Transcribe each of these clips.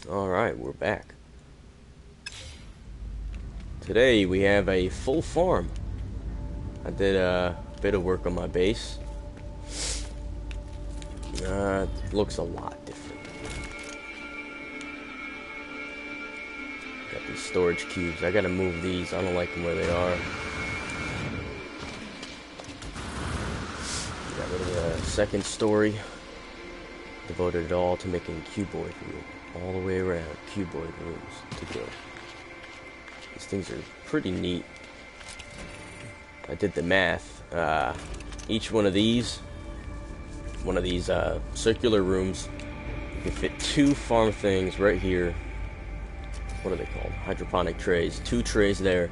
Alright, we're back. Today we have a full farm. I did a bit of work on my base. It looks a lot different. Got these storage cubes. I gotta move these. I don't like them where they are. Got rid of the second story. Devoted it all to making cuboid room. All the way around. Cuboid rooms to go. These things are pretty neat. I did the math. Each one of these circular rooms, you can fit 2 farm things right here. What are they called? Hydroponic trays. 2 trays there,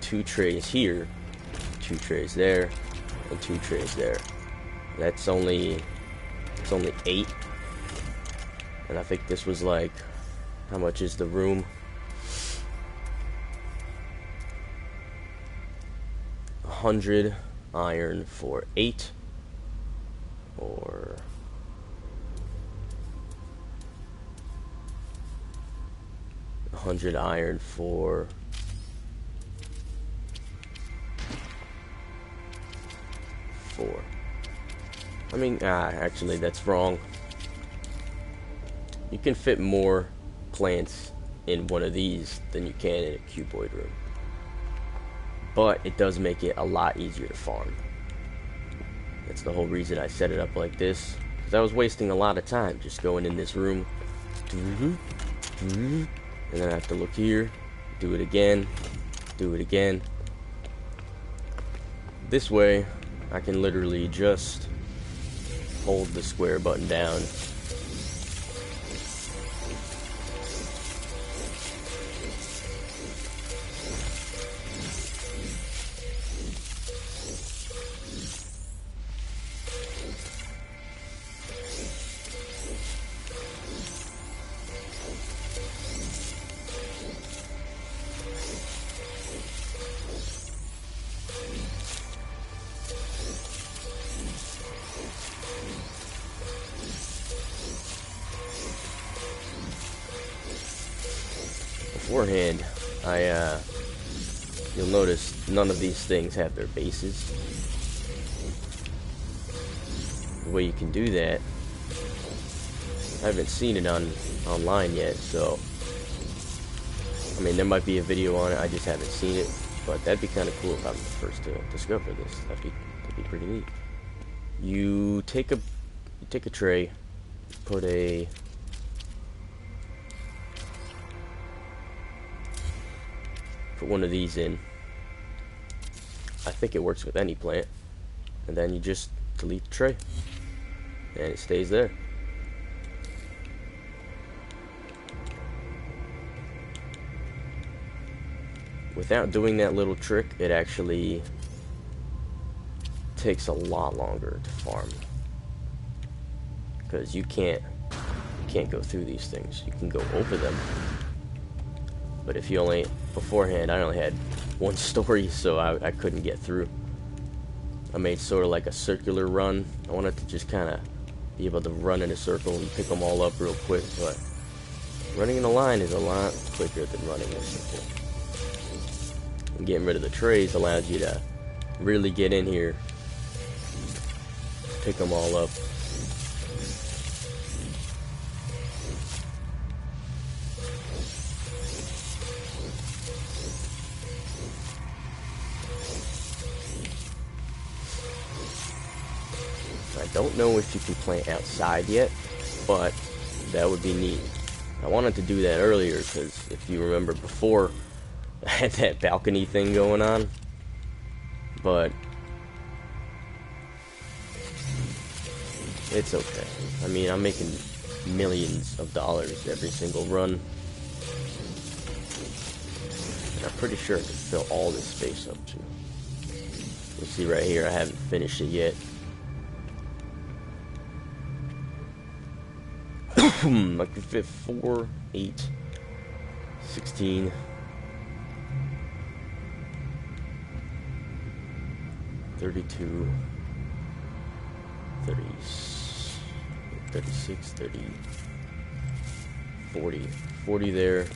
2 trays here, 2 trays there, and 2 trays there. It's only 8. And I think this was like, how much is the room? 100 iron for 8, or 100 iron for 4. I mean, actually that's wrong. You can fit more plants in one of these than you can in a cuboid room. But it does make it a lot easier to farm. That's the whole reason I set it up like this. Because I was wasting a lot of time just going in this room. And then I have to look here, do it again, do it again. This way, I can literally just hold the square button down. Beforehand, you'll notice none of these things have their bases. The way you can do that, I haven't seen it online yet, so I mean there might be a video on it, I just haven't seen it, but that'd be kind of cool if I'm the first to discover this. That'd be pretty neat. You take a tray, put one of these in. I think it works with any plant. And then you just delete the tray. And it stays there. Without doing that little trick, it actually takes a lot longer to farm. Because you can't go through these things. You can go over them. But if you beforehand, I only had 1 story, so I couldn't get through. I made sort of like a circular run. I wanted to just kind of be able to run in a circle and pick them all up real quick, but running in a line is a lot quicker than running in a circle. And getting rid of the trays allows you to really get in here, pick them all up. I don't know if you can plant outside yet, but that would be neat. I wanted to do that earlier because if you remember before, I had that balcony thing going on, but it's okay. I mean, I'm making millions of dollars every single run, and I'm pretty sure I can fill all this space up too. You see right here, I haven't finished it yet. I can fit 4, 8, 16, 32, 36, 40. 40 there.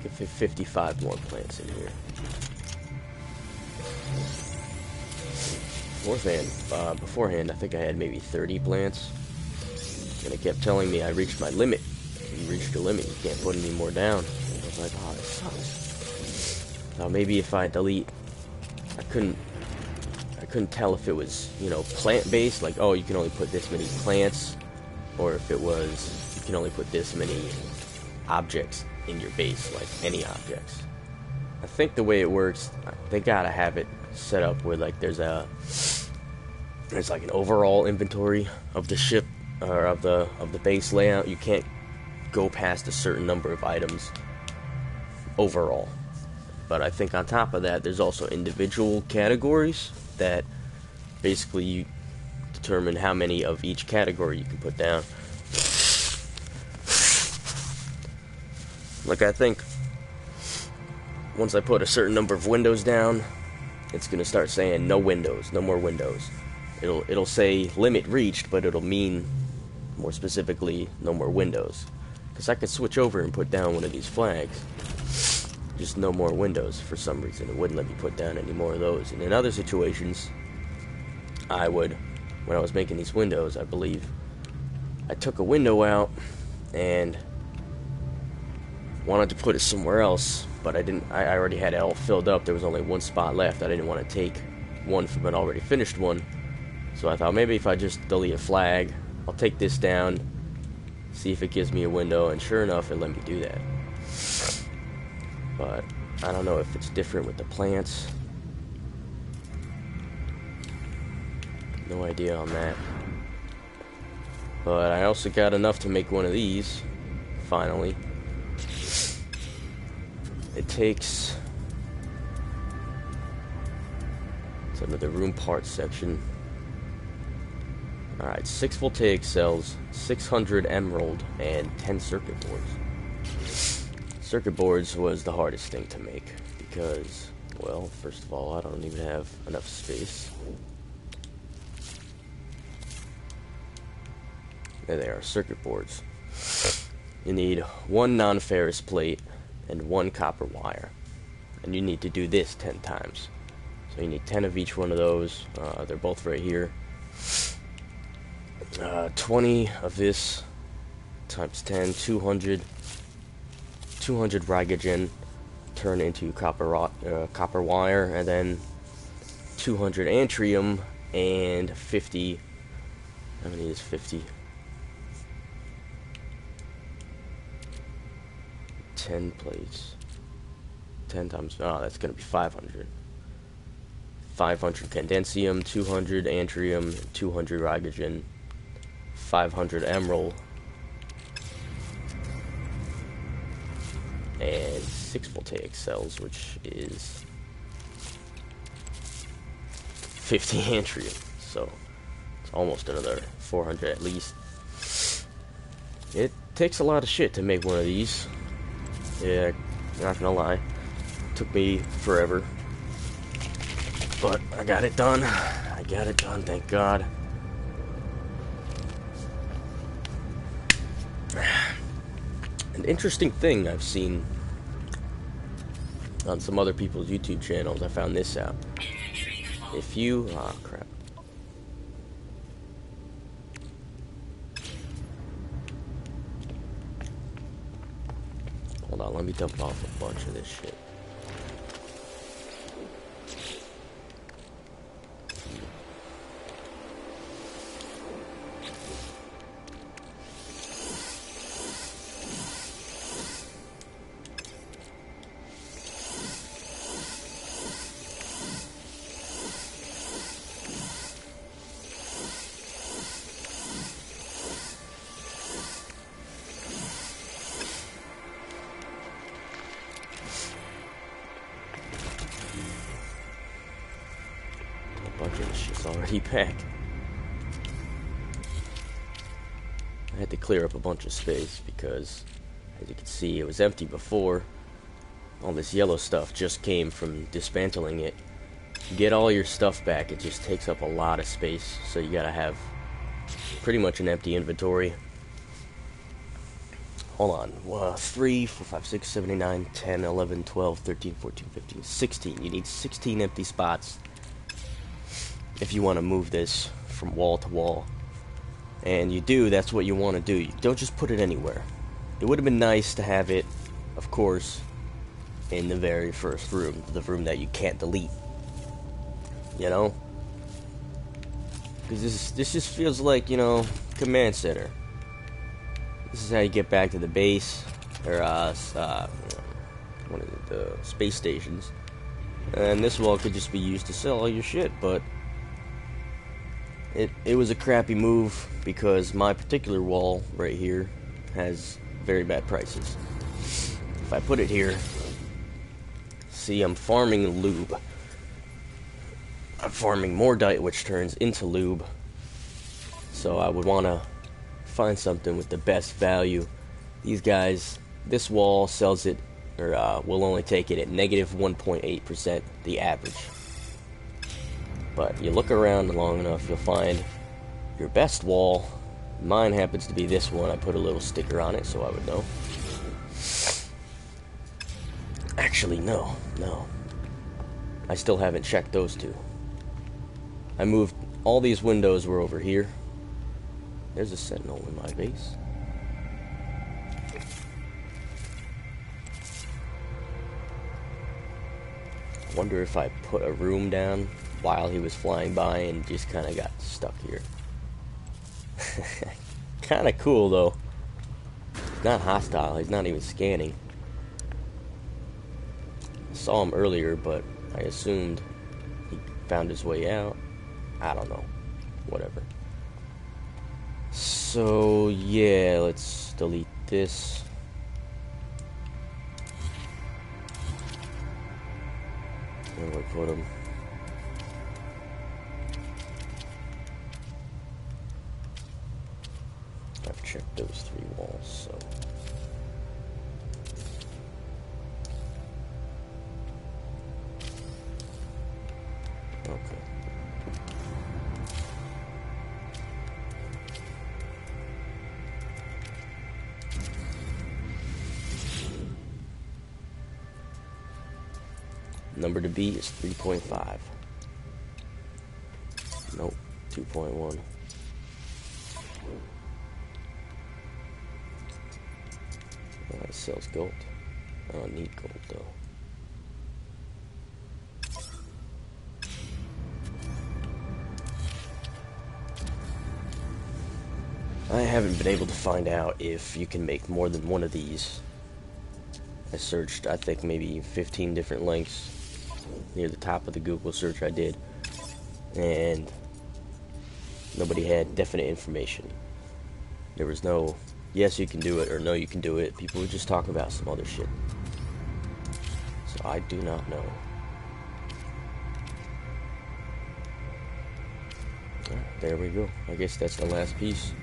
Get 55 more plants in here. Beforehand, I think I had maybe 30 plants. And it kept telling me I reached my limit. You reached your limit, you can't put any more down. And I was like, oh, this sucks. Now maybe if I delete, I couldn't tell if it was, you know, plant-based, like, oh, you can only put this many plants, or if it was, you can only put this many objects in your base, like any objects. I think the way it works, they gotta have it set up where, like, there's like an overall inventory of the ship, or of the base layout. You can't go past a certain number of items overall. But I think on top of that, there's also individual categories that basically you determine how many of each category you can put down. Like, I think once I put a certain number of windows down, it's gonna start saying no windows, no more windows. It'll say limit reached, but it'll mean more specifically no more windows. Because I could switch over and put down one of these flags, just no more windows. For some reason it wouldn't let me put down any more of those. And in other situations, I would, when I was making these windows, I believe I took a window out and wanted to put it somewhere else, but I already had it all filled up. There was only one spot left. I didn't want to take one from an already finished one, so I thought maybe if I just delete a flag, I'll take this down, see if it gives me a window, and sure enough, it let me do that. But I don't know if it's different with the plants. No idea on that. But I also got enough to make one of these, finally. It takes... It's under the room parts section. Alright, 6 voltaic cells, 600 emerald, and 10 circuit boards. Circuit boards was the hardest thing to make because, well, first of all, I don't even have enough space. There they are, circuit boards. You need 1 non-ferrous plate and 1 copper wire. And you need to do this 10 times. So you need 10 of each one of those. They're both right here. 20 of this times 10, 200 Rigogen turn into copper wire, and then 200 antrium and 50. How many is 50? 10 plates. 10 times. Oh, that's gonna be 500. 500 condensium, 200 antrium, 200 Rigogen, 500 emerald, and 6 voltaic cells, which is 50 antrium. So it's almost another 400 at least. It takes a lot of shit to make one of these. Yeah, not gonna lie. Took me forever. But I got it done. I got it done, thank God. An interesting thing I've seen on some other people's YouTube channels, I found this out. If you... ah, crap. Hold on, let me dump off a bunch of this shit. Already packed. I had to clear up a bunch of space because, as you can see, it was empty before, all this yellow stuff just came from dismantling it. To get all your stuff back, it just takes up a lot of space, so you gotta have pretty much an empty inventory. Hold on. 3, 4, 5, 6, 7, 8, 9, 10, 11, 12, 13, 14, 15, 16. You need 16 empty spots if you want to move this from wall to wall. And you do, that's what you want to do. You don't just put it anywhere. It would have been nice to have it, of course, in the very first room. The room that you can't delete. You know? Because this just feels like, you know, command center. This is how you get back to the base, or, what is it, the space stations. And this wall could just be used to sell all your shit, but it was a crappy move because my particular wall right here has very bad prices. If I put it here, see, I'm farming lube. I'm farming Mordite, which turns into lube. So I would want to find something with the best value. These guys, this wall sells it, or will only take it at negative 1.8%, the average. But you look around long enough, you'll find your best wall. Mine happens to be this one. I put a little sticker on it so I would know. Actually, no. I still haven't checked those two. I moved, all these windows were over here. There's a sentinel in my base. I wonder if I put a room down while he was flying by and just kind of got stuck here. Kind of cool, though. Not hostile. He's not even scanning. I saw him earlier, but I assumed he found his way out. I don't know. Whatever. So, yeah, let's delete this. Where do I put him? I've checked those 3 walls, so. Okay. Number to beat is 3.5. Nope, 2.1. That sells gold. I don't need gold though. I haven't been able to find out if you can make more than one of these. I searched, I think, maybe 15 different links near the top of the Google search I did, and nobody had definite information. There was no, yes, you can do it, or no, you can do it. People would just talk about some other shit. So I do not know. Alright, there we go. I guess that's the last piece.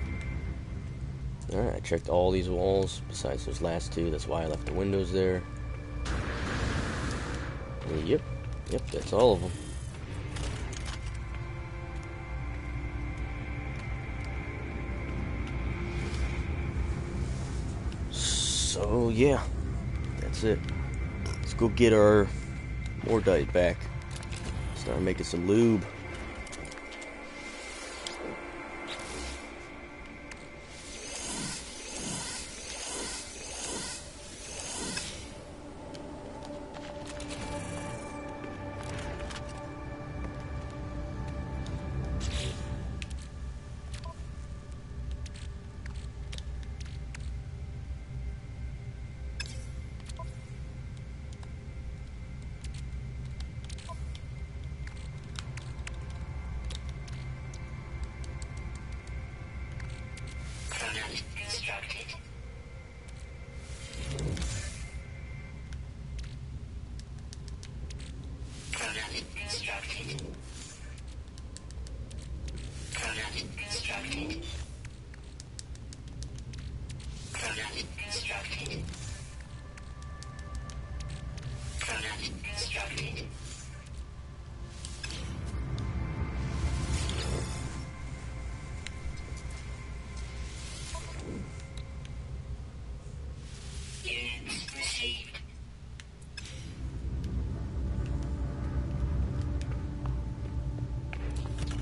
Alright, I checked all these walls besides those last 2. That's why I left the windows there. Yep, that's all of them. So, yeah, that's it. Let's go get our Mordite back. Start making some lube.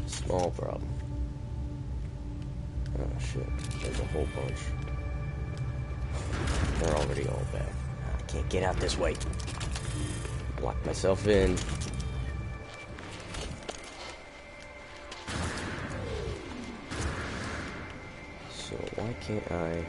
Small problem. Oh shit, there's a whole bunch. They're already all back. I can't get out this way. Lock myself in. So why can't I...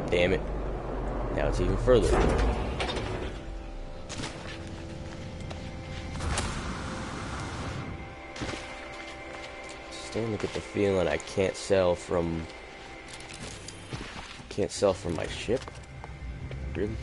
Damn it. Now it's even further. Starting to get the feeling I can't sell from my ship. Really?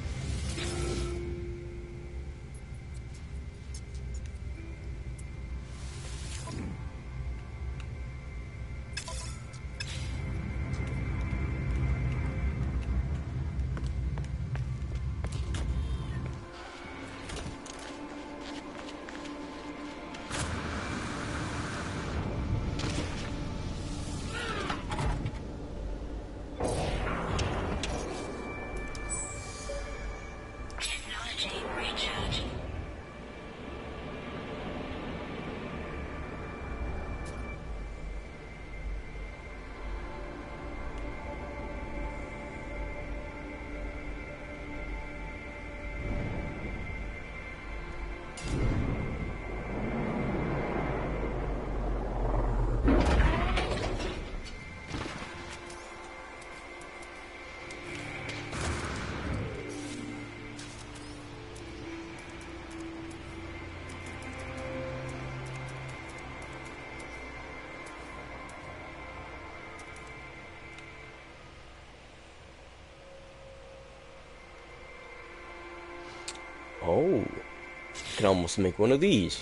Oh, I can almost make one of these.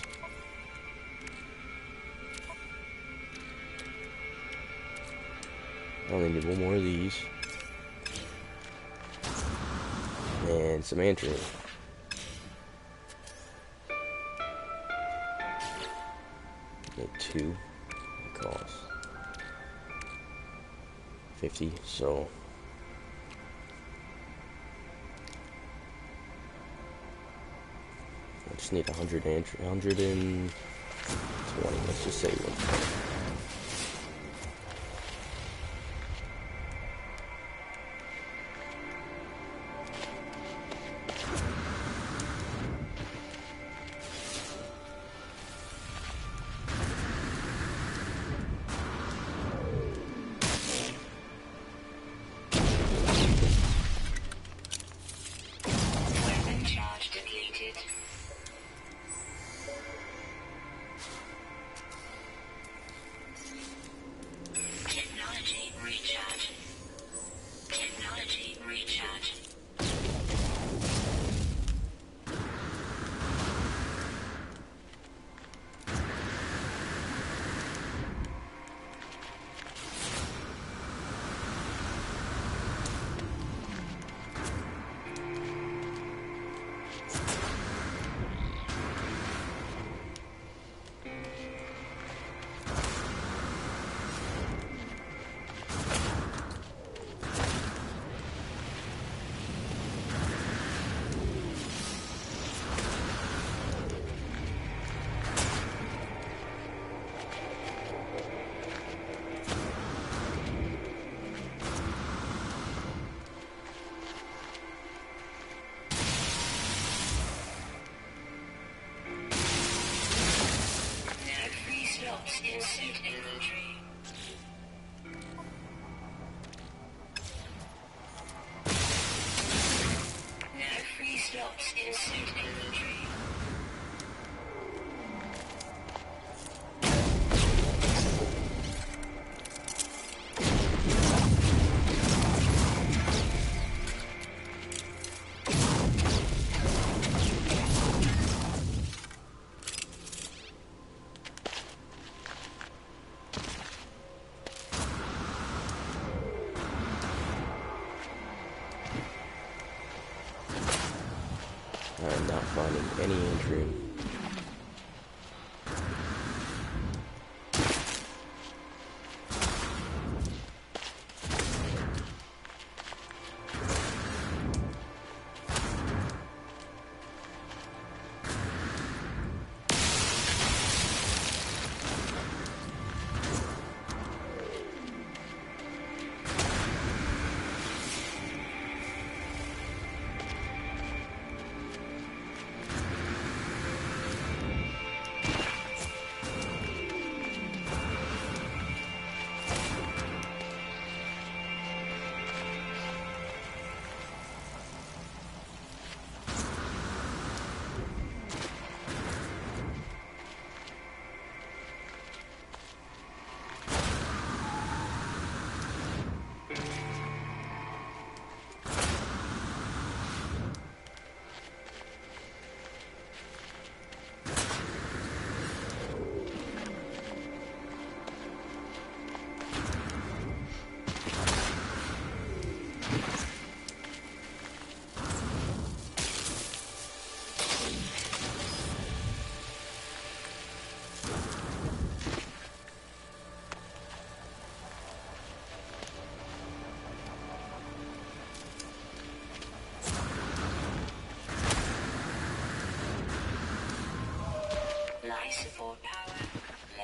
I only need one more of these. And some antimatter. Need 2. It costs 50, so... I just need 120. Let's just say one. any Atrium. Life support power low.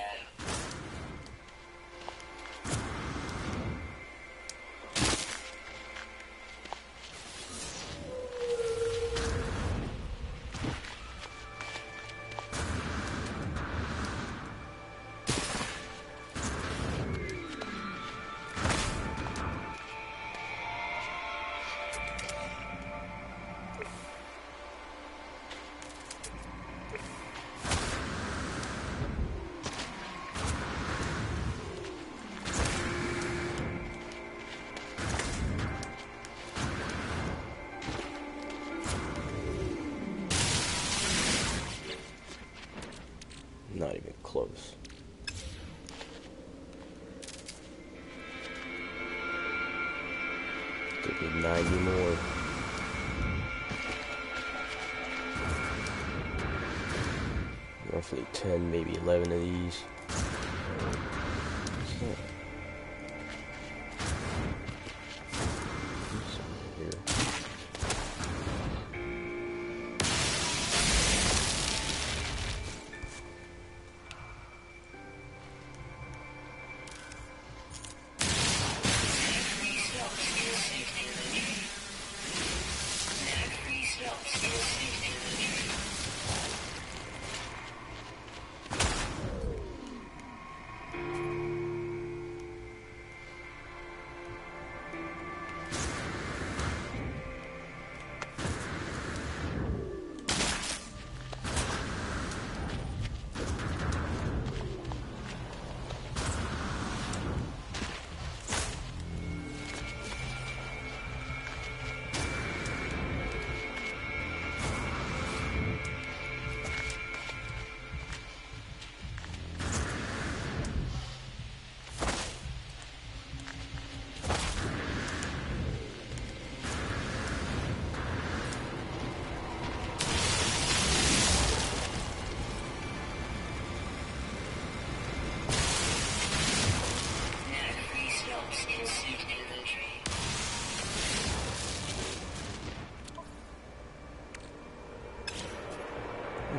Not even close. Give me 90 more. Roughly 10, maybe 11 of these.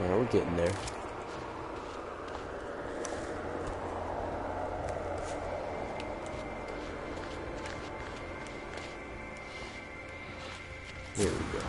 Yeah, we're getting there. Here we go.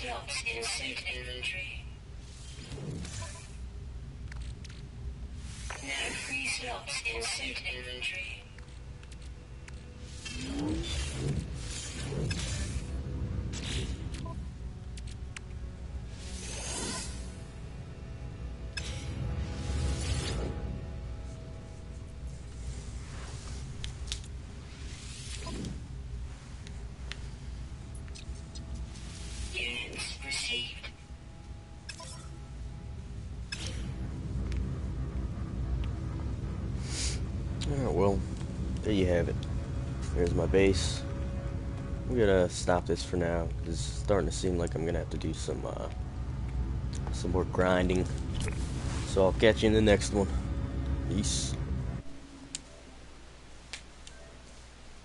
slots in suit inventory. No free slots in suit inventory. Units received. Oh, well, there you have it. There's my base. I'm gonna stop this for now. It's starting to seem like I'm gonna have to do some more grinding. So I'll catch you in the next one. Peace.